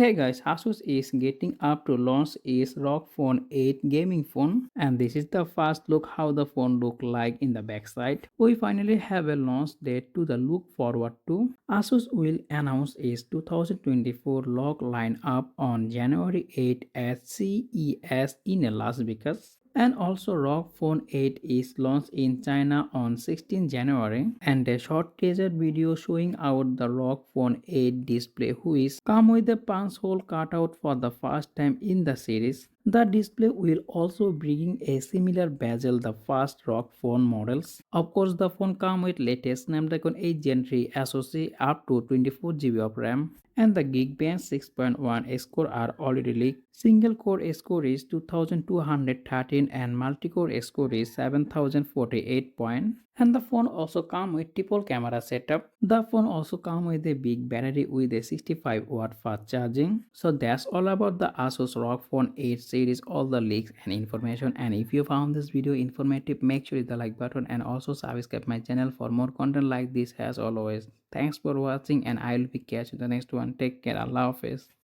Hey guys, Asus is getting up to launch its ROG Phone 8 gaming phone, and this is the first look how the phone look like in the backside. We finally have a launch date to the look forward to. Asus will announce its 2024 ROG lineup on January 8 at CES in Las Vegas. And also ROG Phone 8 is launched in China on 16 January, and a short teaser video showing out the ROG Phone 8 display which come with a punch hole cutout for the first time in the series. The display will also bring a similar bezel the first ROG phone models. Of course, the phone come with latest Snapdragon 8 Gen 3 SoC up to 24 GB of RAM, and the Geekbench 6.1 score are already leaked. Single core score is 2213 and multi-core score is 7048 point. And the phone also come with triple camera setup. The phone also come with a big battery with a 65 watt fast charging. So that's all about the Asus ROG Phone 8 series, all the leaks and information. And if you found this video informative, make sure hit the like button and also subscribe my channel for more content like this as always. Thanks for watching and I will be catching the next one. Take care. Allah Hafiz.